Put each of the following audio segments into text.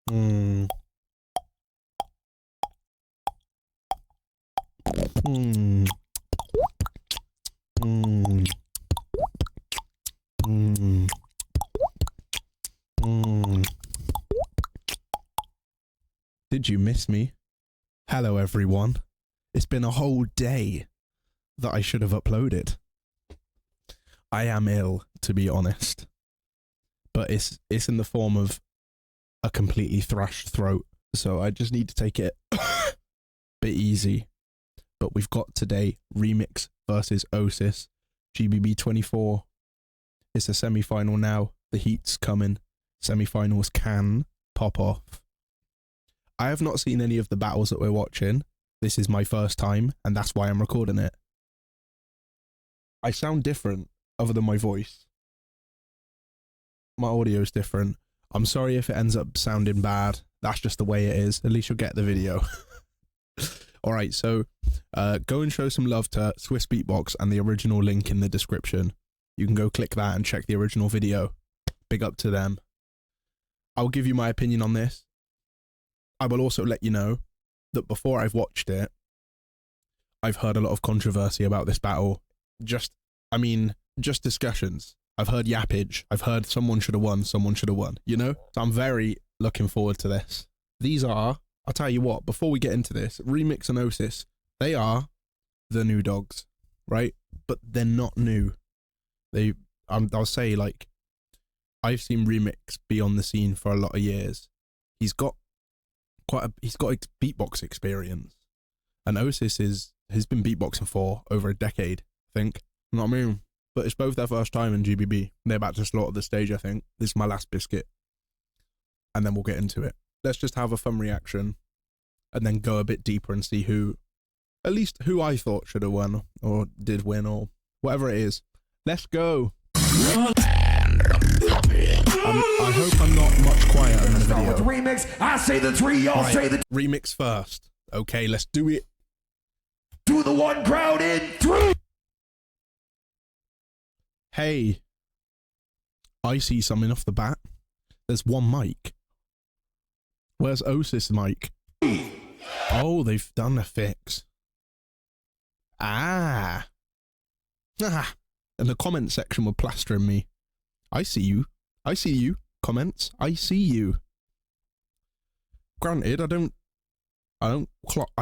Mm. Mm. Mm. Mm. Mm. Did you miss me? Hello everyone. It's been a whole day that I should have uploaded. I am ill, to be honest. But it's in the form of a completely thrashed throat. So I just need to take it a bit easy. But we've got today REMIX versus OSIS. GBB24. It's a semi-final now. The heat's coming. Semi-finals can pop off. I have not seen any of the battles that we're watching. This is my first time, and that's why I'm recording it. I sound different, other than my voice. My audio is different. I'm sorry if it ends up sounding bad. That's just the way it is. At least you'll get the video. Alright, so go and show some love to Swiss Beatbox and the original link in the description. You can go click that and check the original video. Big up to them. I'll give you my opinion on this. I will also let you know that before I've watched it, I've heard a lot of controversy about this battle. Just discussions. I've heard yappage. I've heard someone should have won, you know? So I'm very looking forward to this. These are, I'll tell you what, before we get into this, REMIX and OSIS, they are the new dogs, right? But they're not new. I'll say, like, I've seen REMIX be on the scene for a lot of years. He's got beatbox experience, and OSIS has been beatboxing for over a decade, I think. You know what I mean? But it's both their first time in GBB. They're about to slaughter the stage, I think. This is my last biscuit, and then we'll get into it. Let's just have a fun reaction, and then go a bit deeper and see who I thought should have won, or did win, or whatever it is. Let's go. I hope I'm not much quieter in the video. REMIX, I say the three, y'all say the... REMIX first. Okay, let's do it. To the one crowd in 3. Hey. I see something off the bat. There's one mic. Where's OSIS mic? Oh, they've done a fix. Ah. And the comment section were plastering me. I see you. I see you. Comments. I see you. Granted, I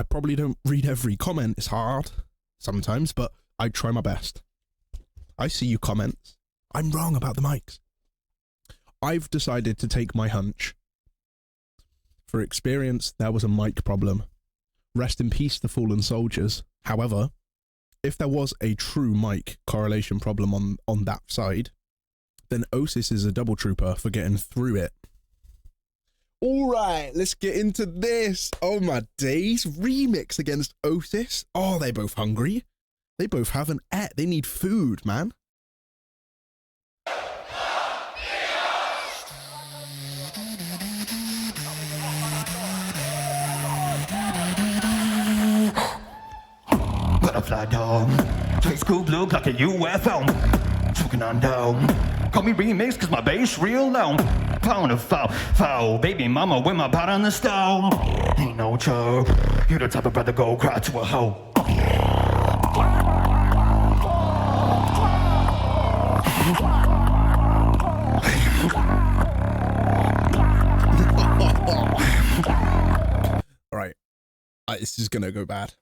probably don't read every comment. It's hard sometimes, but I try my best. I see you comments. I'm wrong about the mics. I've decided to take my hunch. For experience, there was a mic problem. Rest in peace, the fallen soldiers. However, if there was a true mic correlation problem on that side, then OSIS is a double trooper for getting through it. Alright, let's get into this. Oh my days. REMIX against OSIS. Oh, they're both hungry. They both haven't ate. They need food, man. Butterfly dome, face cool blue like a UFO. Choking on dome. Call me REMIX cause my bass real low. Pound of foul, baby mama with my pot on the stove. Ain't no joke, you the type of brother go cry to a hoe. Alright, this is gonna go bad.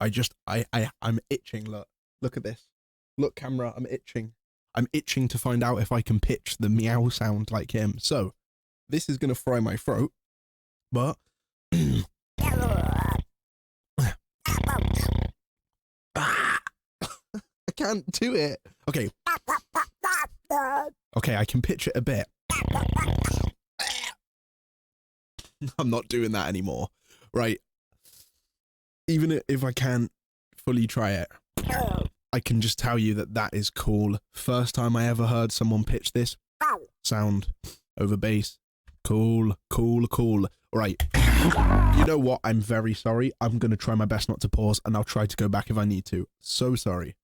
I'm itching. Look at this. Look, camera, I'm itching. I'm itching to find out if I can pitch the meow sound like him. So, this is gonna fry my throat, but I can't do it. Okay. Okay, I can pitch it a bit. I'm not doing that anymore. Right. Even if I can't fully try it, I can just tell you that that is cool. First time I ever heard someone pitch this sound over bass. Cool, cool, cool. Right. You know what? I'm very sorry. I'm going to try my best not to pause, and I'll try to go back if I need to. So sorry.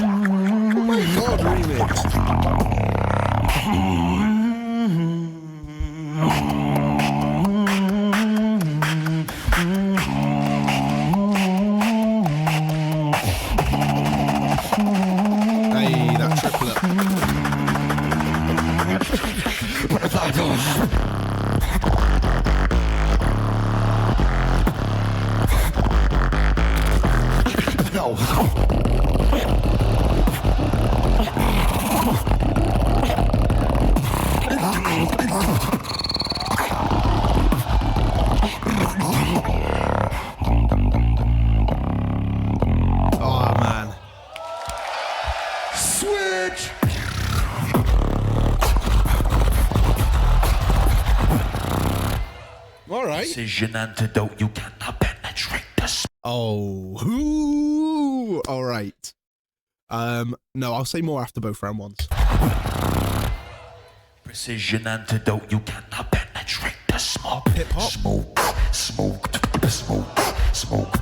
Oh my god, remix. Hey, that triplet. Oh man. Switch. All right. Precision antidote, you cannot penetrate the Oh, ooh, all right. No, I'll say more after both round ones. precision antidote, you cannot penetrate the smoke. Hip hop. Smoke, smoke, smoke, smoke,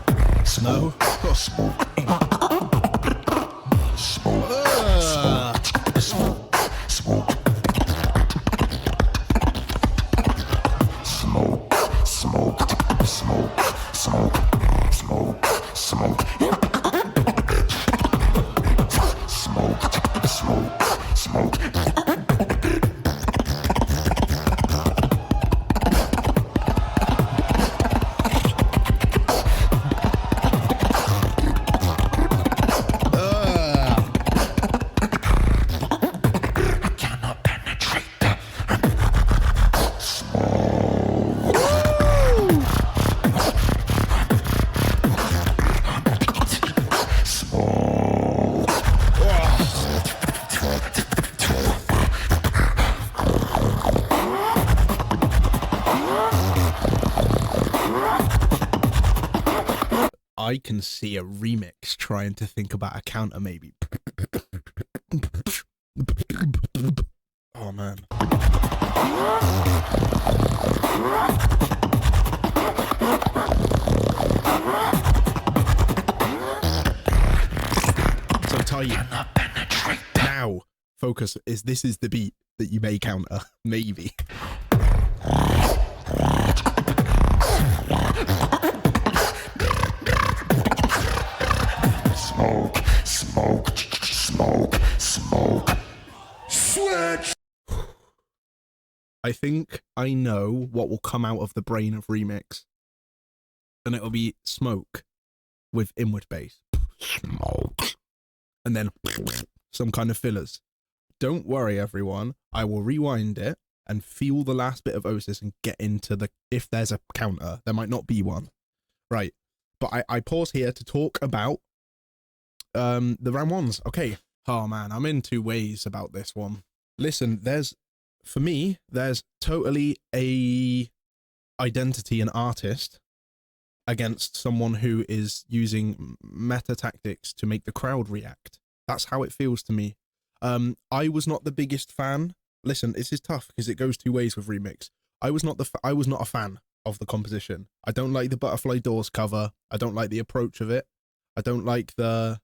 No. smoke, smoke, smoke, smoke, smoke, smoke, smoke, smoke, smoke, smoke, smoke, smoke, smoke, smoke. Cannot penetrate the I can see a remix trying to think about a counter, maybe. Oh man. So tight. cannot penetrate the Now, focus. This is the beat that you may counter, maybe. smoke, smoke, smoke, smoke. Switch. I think I know what will come out of the brain of remix, and it'll be smoke with inward bass. Smoke. And then some kind of fillers. Don't worry, everyone. I will rewind it and feel the last bit of OSIS and get into the, if there's a counter. There might not be one. Right. But I pause here to talk about the round ones. Okay. Oh man, I'm in two ways about this one. Listen, for me, there's totally a identity and artist against someone who is using meta tactics to make the crowd react. That's how it feels to me. I was not the biggest fan. Listen, this is tough because it goes two ways with remix. I was not a fan of the composition. I don't like the Butterfly Doors cover. I don't like the approach of it. I don't like the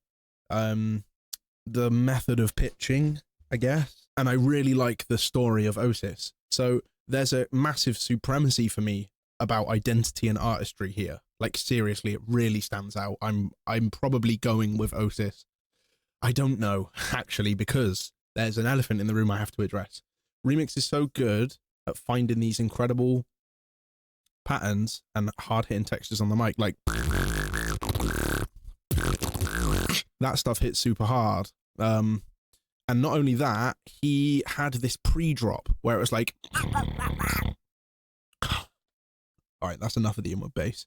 method of pitching, I guess. And I really like the story of OSIS. So there's a massive supremacy for me about identity and artistry here. Like seriously, it really stands out. I'm probably going with OSIS. I don't know, actually, because there's an elephant in the room I have to address. Remix is so good at finding these incredible patterns and hard-hitting textures on the mic, like that stuff hits super hard. And not only that, he had this pre-drop where it was like, all right, that's enough of the inward bass.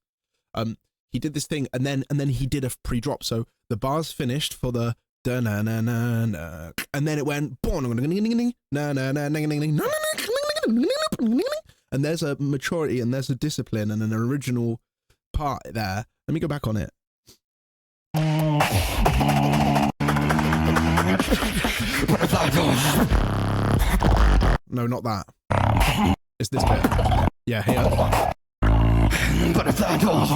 He did this thing, and then he did a pre-drop. So the bars finished for the da na na na na, and then it went and there's a maturity and there's a discipline and an original part there. Let me go back on it. No, not that. It's this bit. Yeah, here. Butterfly doors.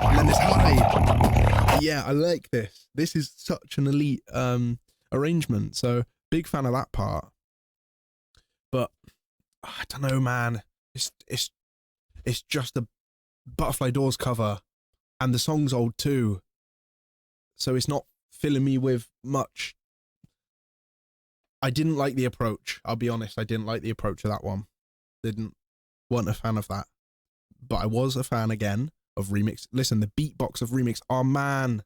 And then this high. Yeah, I like this. This is such an elite arrangement. So big fan of that part. But I don't know, man. It's just a Butterfly Doors cover, and the song's old too. So it's not filling me with much. I didn't like the approach. I'll be honest. I didn't like the approach of that one. Wasn't a fan of that. But I was a fan again of Remix. Listen, the beatbox of Remix. Oh man,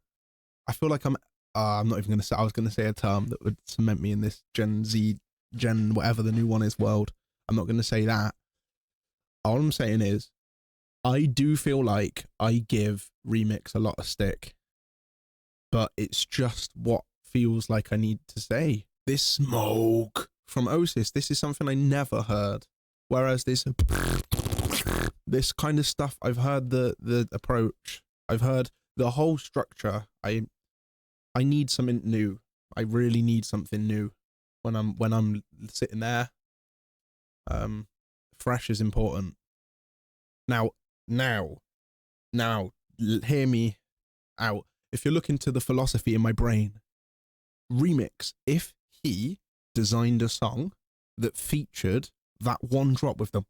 I feel like I'm not even gonna say. I was gonna say a term that would cement me in this Gen Z, Gen whatever the new one is world. I'm not gonna say that. All I'm saying is, I do feel like I give Remix a lot of stick, but it's just what feels like I need to say. This smoke from OSIS, this is something I never heard. Whereas this kind of stuff, I've heard the approach, I've heard the whole structure. I need something new. I really need something new when I'm sitting there. Fresh is important. Now, hear me out. If you're looking to the philosophy in my brain, Remix, if he designed a song that featured that one drop with the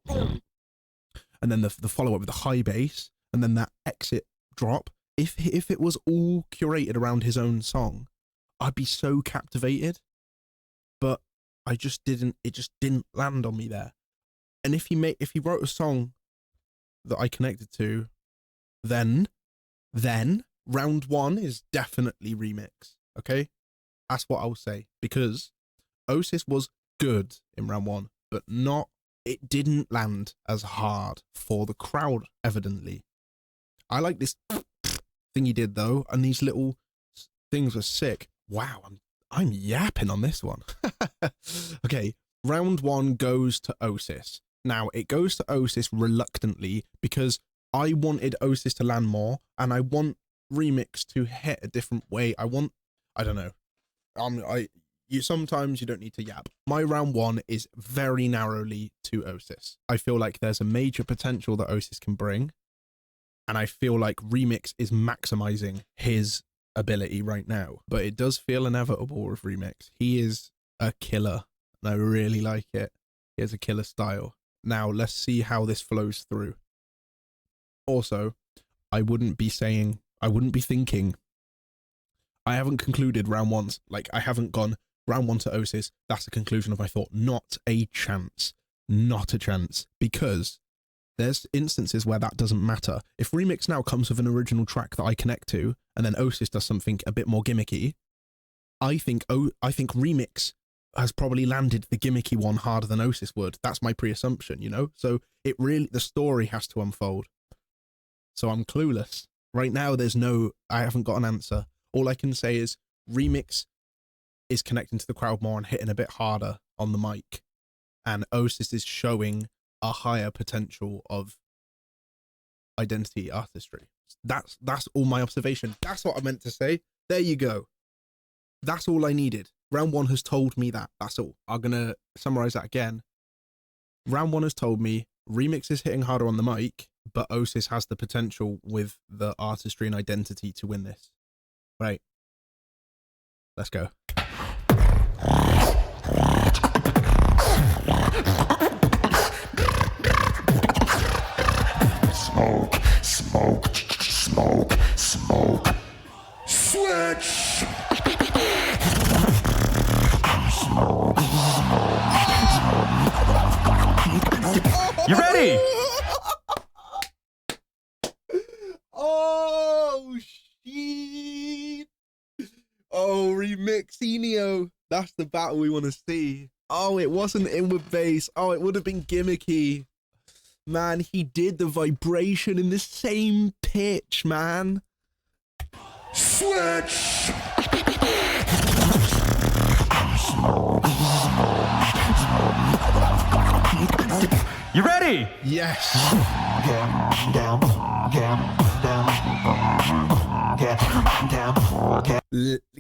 and then the follow-up with the high bass and then that exit drop, if it was all curated around his own song, I'd be so captivated. But it just didn't land on me there. And if he wrote a song that I connected to, then round one is definitely Remix. Okay? That's what I'll say, because OSIS was good in round one, but it didn't land as hard for the crowd, evidently. I like this thing he did though, and these little things were sick. Wow, I'm yapping on this one. Okay, round one goes to OSIS. Now, it goes to OSIS reluctantly because I wanted OSIS to land more, and I want Remix to hit a different way. I don't know. Sometimes you don't need to yap. My round one is very narrowly to OSIS. I feel like there's a major potential that OSIS can bring, and I feel like Remix is maximizing his ability right now. But it does feel inevitable with Remix. He is a killer, and I really like it. He has a killer style. Now, let's see how this flows through. Also, I wouldn't be thinking, I haven't concluded round one. Like, I haven't gone round one to OSIS. That's the conclusion of my thought. Not a chance. Not a chance. Because there's instances where that doesn't matter. If Remix now comes with an original track that I connect to, and then OSIS does something a bit more gimmicky, I think Remix has probably landed the gimmicky one harder than OSIS would. That's my pre-assumption, you know? So the story has to unfold. So I'm clueless. Right now, I haven't got an answer. All I can say is Remix is connecting to the crowd more and hitting a bit harder on the mic. And OSIS is showing a higher potential of identity artistry. That's all my observation. That's what I meant to say. There you go. That's all I needed. Round one has told me that. That's all. I'm going to summarize that again. Round one has told me Remix is hitting harder on the mic, but OSIS has the potential with the artistry and identity to win this. Right. Let's go. Smoke, smoke, smoke, smoke. Switch! Smoke, smoke. You ready? Oh, shit. Oh, Remixinho. That's the battle we want to see. Oh, it wasn't in with bass. Oh, it would have been gimmicky. Man, he did the vibration in the same pitch, man. Switch! You ready? Yes.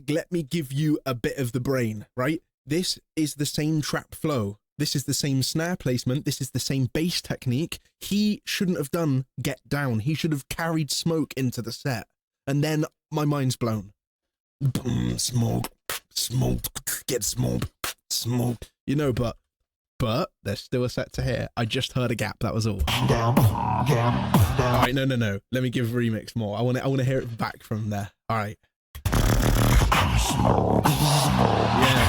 Let me give you a bit of the brain, right? This is the same trap flow. This is the same snare placement. This is the same bass technique. He shouldn't have done Get Down. He should have carried Smoke into the set. And then my mind's blown. Boom, smoke, get smoke. You know, but there's still a set to hear. I just heard a gap, that was all. Down. All right, no. Let me give Remix more. I want to hear it back from there. All right. Yeah.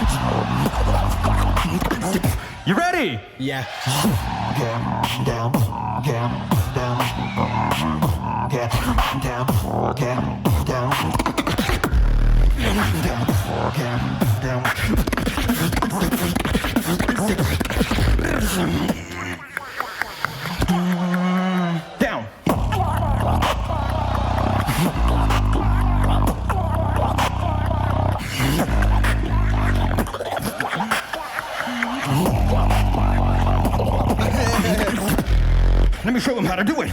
You ready? Yeah. Down. Let me show him how to do it.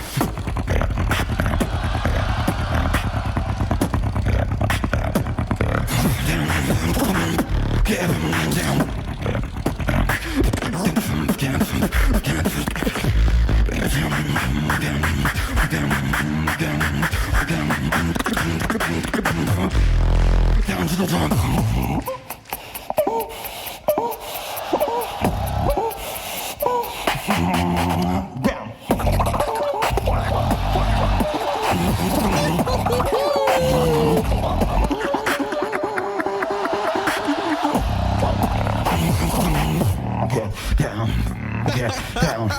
Down to the drum. Get down.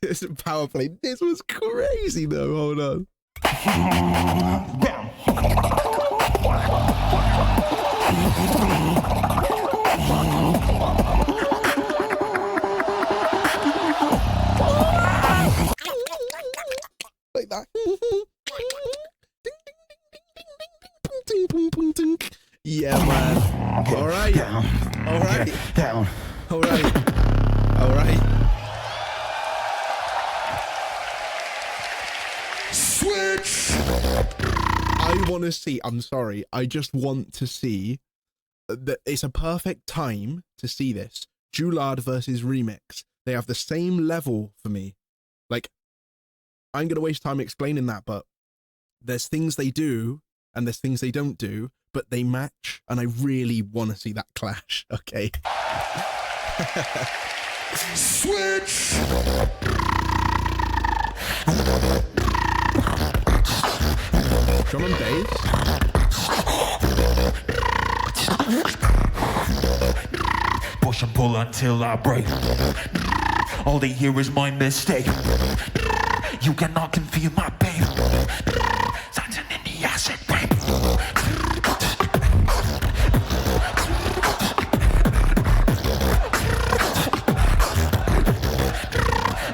It's a power play. This was crazy though. Hold on. Down. Like that. Yeah, man. All right. Down. All right. Down. All right. All right. Switch. I want to see. I'm sorry. I just want to see that it's a perfect time to see this. Julard versus Remix. They have the same level for me. Like, I'm going to waste time explaining that, but there's things they do and there's things they don't do, but they match, and I really want to see that clash. Okay. Switch. Drum and bass. Push and pull until I break. All they hear is my mistake. You cannot confuse my pain. Dancing in the acid rain.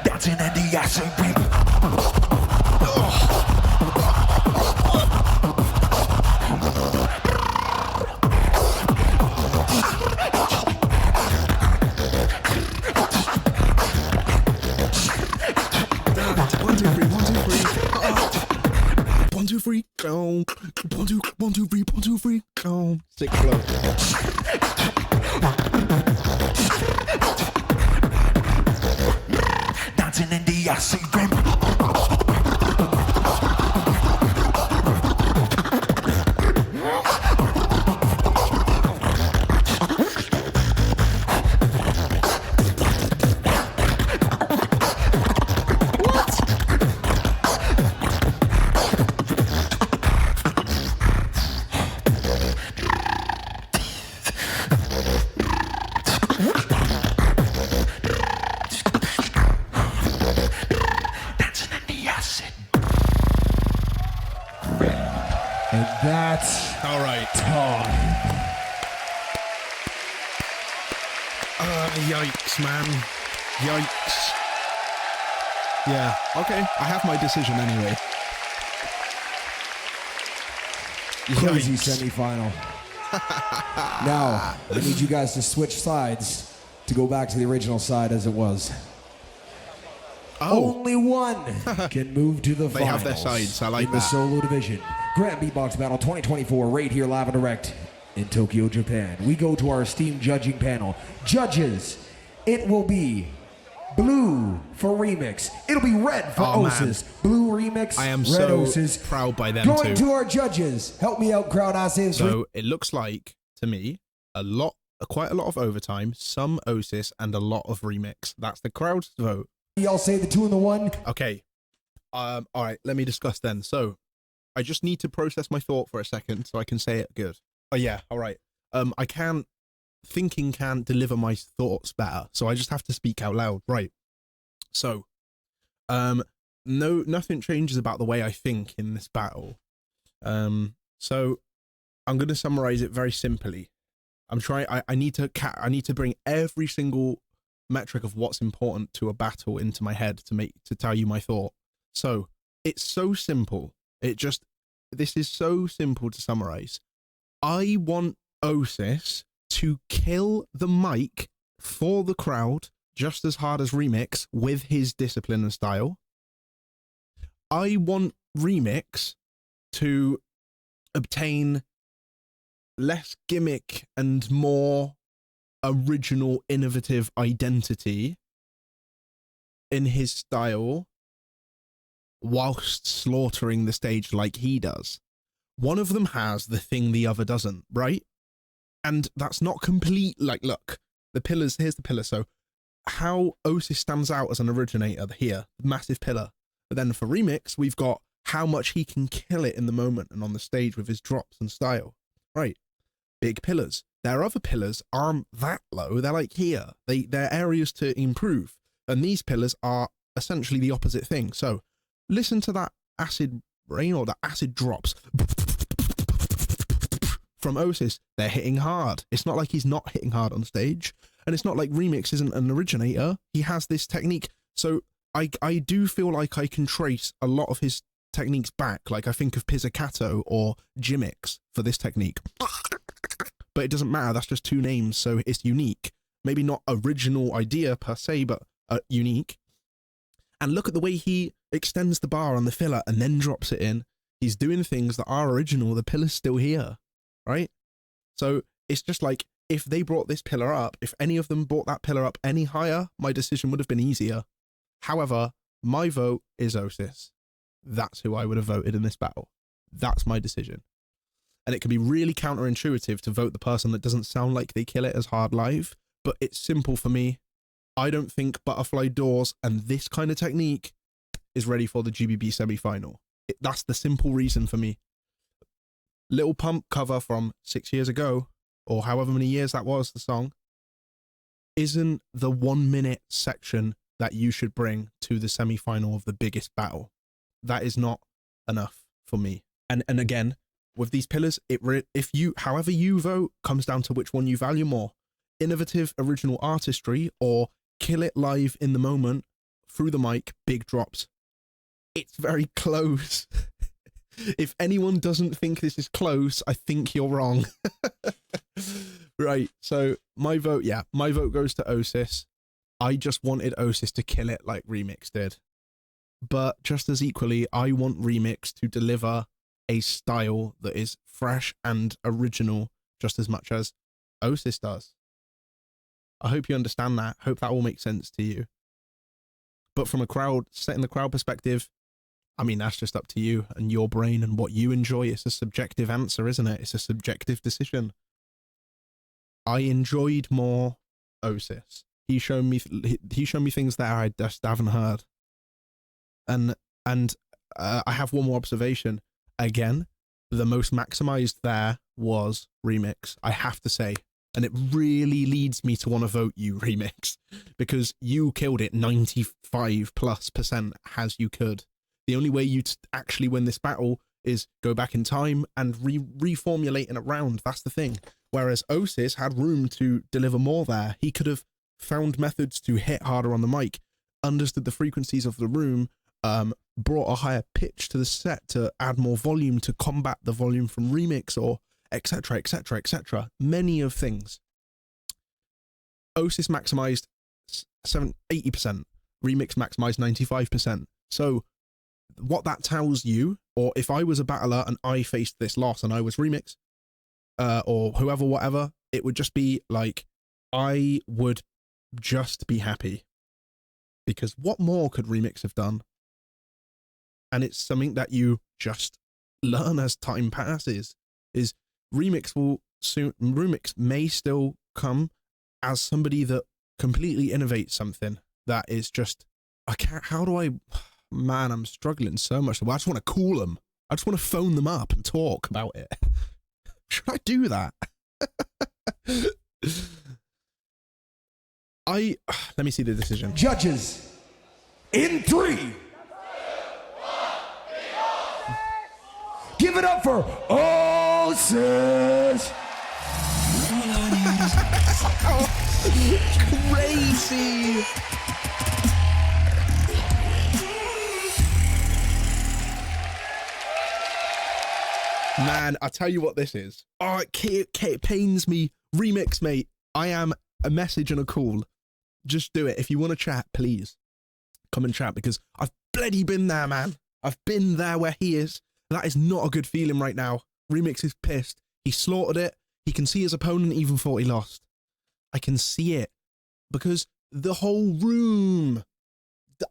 Dancing in the acid rain. Go. 1, 2, 1, 2, 3, 1, 2, 3, go. Sick flow. Dancing in the acid rain. That's all right. Talk. Yikes, man. Yikes. Yeah, okay. I have my decision anyway. Crazy Yikes. semifinal. Now, I need you guys to switch sides to go back to the original side as it was. Oh, Only one can move to the finals. They have their sides. I like in the that. solo division. Grand Beatbox Battle 2024, right here live and direct in Tokyo, Japan. We go to our esteemed judging panel. Judges, it will be blue for Remix. It'll be red for OSIS. Man. Blue Remix, I am red so OSIS. proud by them Going too. to our judges. Help me out, crowd. I say So it looks like, to me, quite a lot of overtime, some OSIS, and a lot of Remix. That's the crowd's vote. Y'all say the 2 and the 1. Okay. All right, let me discuss then. So I just need to process my thought for a second so I can say it good. Oh yeah, all right. Thinking can't deliver my thoughts better, so I just have to speak out loud. Right. So, nothing changes about the way I think in this battle. So I'm going to summarize it very simply. I need to bring every single metric of what's important to a battle into my head to tell you my thought. So it's so simple. This is so simple to summarize. I want OSIS to kill the mic for the crowd just as hard as Remix with his discipline and style. I want Remix to obtain less gimmick and more original, innovative identity in his style whilst slaughtering the stage like he does. One of them has the thing the other doesn't, right? And that's not complete. Like, look, here's the pillar. So how OSIS stands out as an originator here, massive pillar. But then for Remix, we've got how much he can kill it in the moment and on the stage with his drops and style, right? Big pillars. Their other pillars aren't that low. They're like here. They're areas to improve. And these pillars are essentially the opposite thing. So listen to that acid rain or the acid drops from OSIS. They're hitting hard. It's not like he's not hitting hard on stage. And it's not like Remix isn't an originator. He has this technique. So I do feel like I can trace a lot of his techniques back. Like I think of Pizzicato or Gimmicks for this technique. But it doesn't matter. That's just two names. So it's unique. Maybe not original idea per se, but unique. And look at the way he extends the bar on the filler and then drops it in. He's doing things that are original. The pillar's still here, right? So it's just like, if they brought this pillar up, if any of them brought that pillar up any higher, my decision would have been easier. However, my vote is OSIS. That's who I would have voted in this battle. That's my decision. And it can be really counterintuitive to vote the person that doesn't sound like they kill it as hard live, but it's simple for me. I don't think Butterfly Doors and this kind of technique is ready for the GBB semi-final. That's the simple reason for me. Little Pump cover from 6 years ago, or however many years that was, the song, isn't the 1 minute section that you should bring to the semi-final of the biggest battle. That is not enough for me. And again, with these pillars, however you vote comes down to which one you value more. Innovative original artistry or kill it live in the moment through the mic, big drops. It's very close. If anyone doesn't think this is close, I think you're wrong. Right, so my vote goes to OSIS. I just wanted OSIS to kill it like Remix did. But just as equally, I want Remix to deliver a style that is fresh and original just as much as OSIS does. I hope you understand that. Hope that all makes sense to you. But from setting the crowd perspective, I mean, that's just up to you and your brain and what you enjoy. It's a subjective answer, isn't it? It's a subjective decision. I enjoyed more OSIS. He showed me things that I just haven't heard. And I have one more observation. Again, the most maximized there was Remix, I have to say. And it really leads me to want to vote you, Remix, because you killed it 95+% as you could. The only way you actually win this battle is go back in time and reformulate in a round. That's the thing. Whereas OSIS had room to deliver more there. He could have found methods to hit harder on the mic, understood the frequencies of the room, brought a higher pitch to the set to add more volume to combat the volume from Remix, or etc, etc, etc. Many of things. OSIS maximized 80%. Remix maximized 95%. So what that tells you, or if I was a battler and I faced this loss and I was Remix, or whoever, whatever, it would just be like, I would just be happy. Because what more could Remix have done? And it's something that you just learn as time passes, is Remix may still come as somebody that completely innovates something that is just, man, I'm struggling so much. I just want to call them. I just want to phone them up and talk about it. Should I do that? Let me see the decision. Judges, in 3. Give it up for OSIS. Crazy. Man, I tell you what this is. Oh, it pains me. Remix, mate. I am a message and a call. Just do it. If you want to chat, please come and chat, because I've bloody been there, man. I've been there where he is. That is not a good feeling right now. Remix is pissed. He slaughtered it. He can see his opponent even thought he lost. I can see it because the whole room.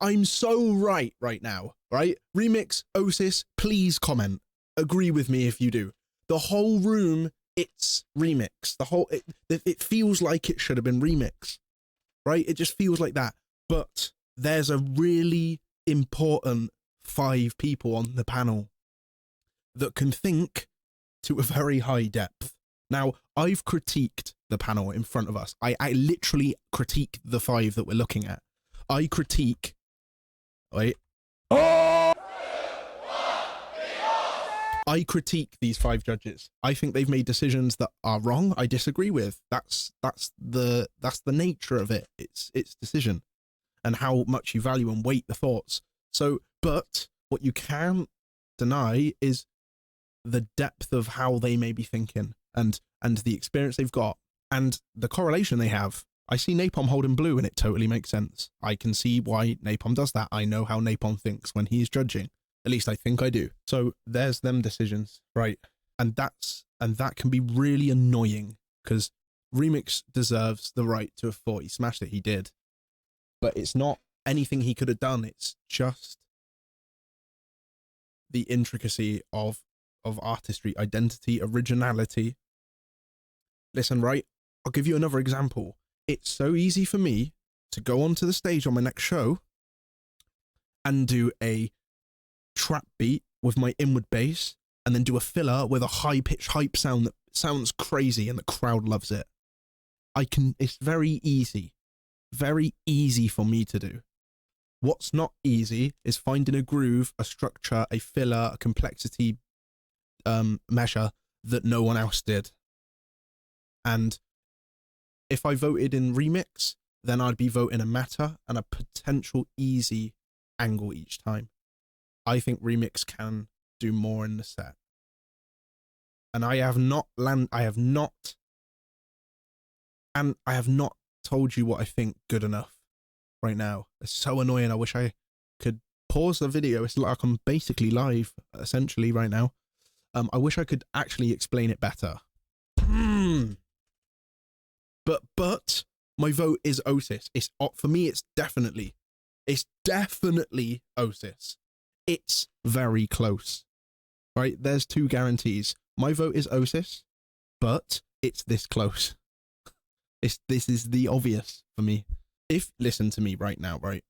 I'm so right now, right? Remix, OSIS, please comment. Agree with me if you do. The whole room, it's Remix. It feels like it should have been Remix, right? It just feels like that. But there's a really important 5 people on the panel that can think to a very high depth. Now, I've critiqued the panel in front of us. I literally critique the 5 that we're looking at. I critique... Wait. I critique these 5 judges. I think they've made decisions that are wrong. I disagree with. That's the nature of it. It's decision and how much you value and weight the thoughts. So, but what you can't deny is the depth of how they may be thinking and the experience they've got and the correlation they have. I see Napalm holding blue and it totally makes sense. I can see why Napalm does that. I know how Napalm thinks when he's judging. At least I think I do. So there's them decisions, right? And that can be really annoying because Remix deserves the right to have thought he smashed it. He did. But it's not anything he could have done. It's just the intricacy of artistry, identity, originality. Listen, right? I'll give you another example. It's so easy for me to go onto the stage on my next show and do a trap beat with my inward bass and then do a filler with a high-pitched hype sound that sounds crazy and the crowd loves it. It's very easy for me to do. What's not easy is finding a groove, a structure, a filler, a complexity measure that no one else did. And if I voted in Remix, then I'd be voting a meta and a potential easy angle each time. I think Remix can do more in the set. And I have not told you what I think good enough right now. It's so annoying. I wish I could pause the video. It's like I'm basically live essentially right now. I wish I could actually explain it better. But my vote is OSIS. For me, it's definitely OSIS. It's very close, right? There's 2 guarantees. My vote is OSIS, but it's this close. This is the obvious for me. Listen to me right now, right?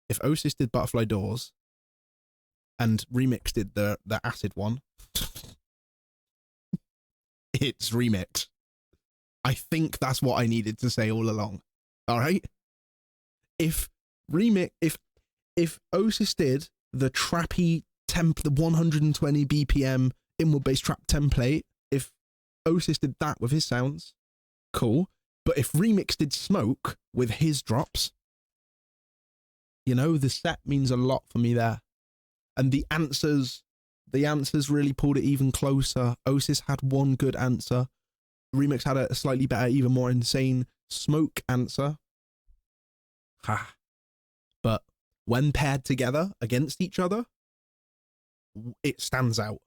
If OSIS did Butterfly Doors and Remix did the acid one, it's Remix. I think that's what I needed to say all along. All right? If OSIS did the trappy the 120 BPM inward bass trap template, if OSIS did that with his sounds, cool. But if Remix did Smoke with his drops, the set means a lot for me there. And the answers really pulled it even closer. OSIS had one good answer. Remix had a slightly better, even more insane Smoke answer. But when paired together against each other, it stands out,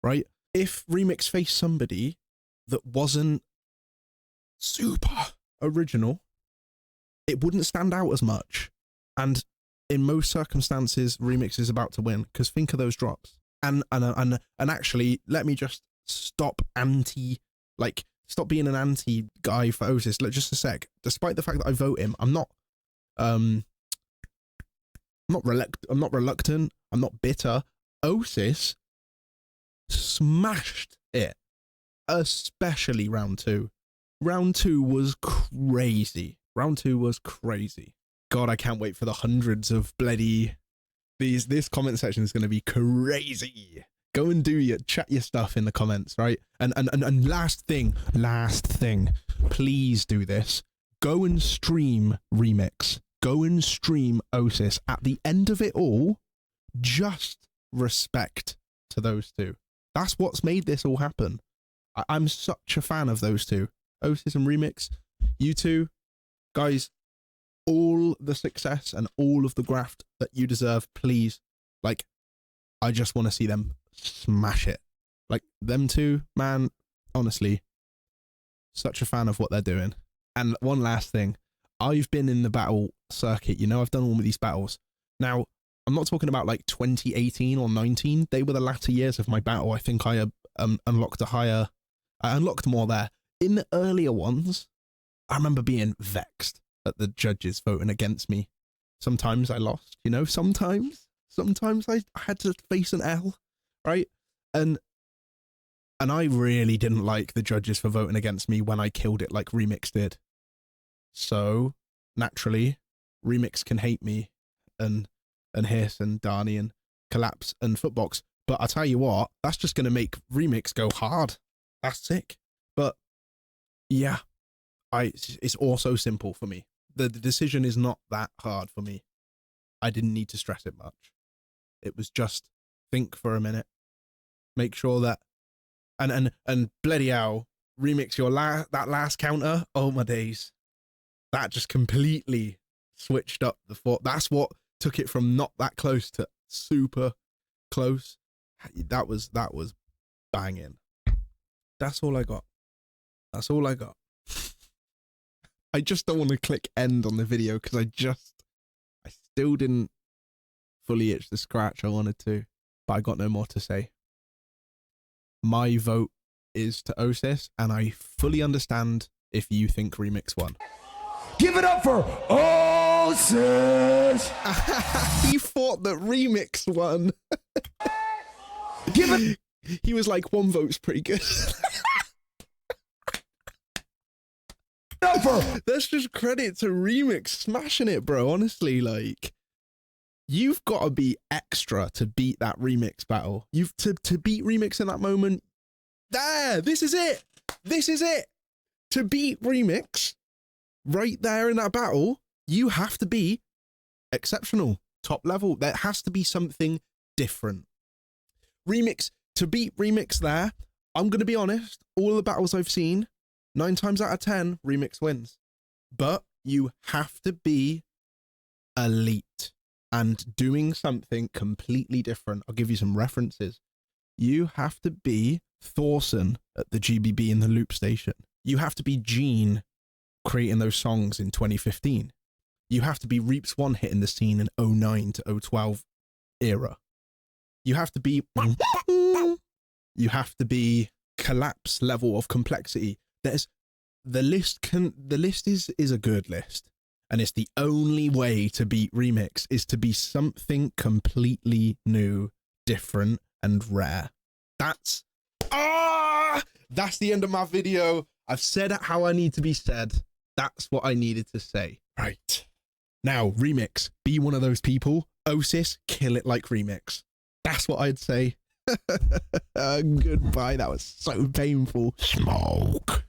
right? If Remix faced somebody that wasn't super original, it wouldn't stand out as much. And in most circumstances, Remix is about to win, because think of those drops. And actually, let me just stop being an anti guy for OSIS. Like, just a sec. Despite the fact that I vote him, I'm not reluctant. I'm not bitter. OSIS smashed it, especially round two. Round two was crazy. God, I can't wait for the hundreds of bloody this comment section is going to be crazy. Go and chat your stuff in the comments, right? And last thing, please do this. Go and stream Remix. Go and stream OSIS. At the end of it all, just respect to those two. That's what's made this all happen. I'm such a fan of those two. OSIS and Remix. You two, guys, all the success and all of the graft that you deserve, please. Like, I just want to see them smash it. Like, them two, man, honestly, such a fan of what they're doing. And one last thing, I've been in the battle circuit, you know, I've done all of these battles. Now, I'm not talking about like 2018 or 19. They were the latter years of my battle. I think I unlocked more there. In the earlier ones, I remember being vexed at the judges voting against me. Sometimes I lost, you know, sometimes I had to face an L, right? And I really didn't like the judges for voting against me when I killed it like Remix did. So, naturally, Remix can hate me and Hiss and Darnie and Collapse and Footbox. But I tell you what, that's just going to make Remix go hard. That's sick. But, yeah, it's also simple for me. The decision is not that hard for me. I didn't need to stress it much. It was just think for a minute. Make sure that and bloody hell, Remix that last counter, oh my days. That just completely switched up the thought. That's what took it from not that close to super close. That was banging. That's all I got. I just don't want to click end on the video because I still didn't fully itch the scratch I wanted to, but I got no more to say. My vote is to OSIS, and I fully understand if you think Remix won. Give it up for OSIS! He thought that Remix won. Give it. He was like, one vote's pretty good. That's just credit to Remix smashing it, bro. Honestly, like, you've got to be extra to beat that Remix battle. You've to beat Remix in that moment. There, this is it. To beat Remix right there in that battle, you have to be exceptional, top level. There has to be something different. Remix, to beat Remix there, I'm going to be honest, all the battles I've seen, 9 times out of 10, Remix wins. But you have to be elite and doing something completely different. I'll give you some references. You have to be Thorson at the GBB in the Loop Station. You have to be Gene creating those songs in 2015. You have to be Reaps 1 hitting the scene in 09 to 012 era. You have to be Collapse level of complexity. The list is a good list, and it's the only way to beat Remix is to be something completely new, different, and rare. That's the end of my video. I've said it how I need to be said. That's what I needed to say. Right. Now, Remix, be one of those people. OSIS, kill it like Remix. That's what I'd say. Goodbye. That was so painful. Smoke.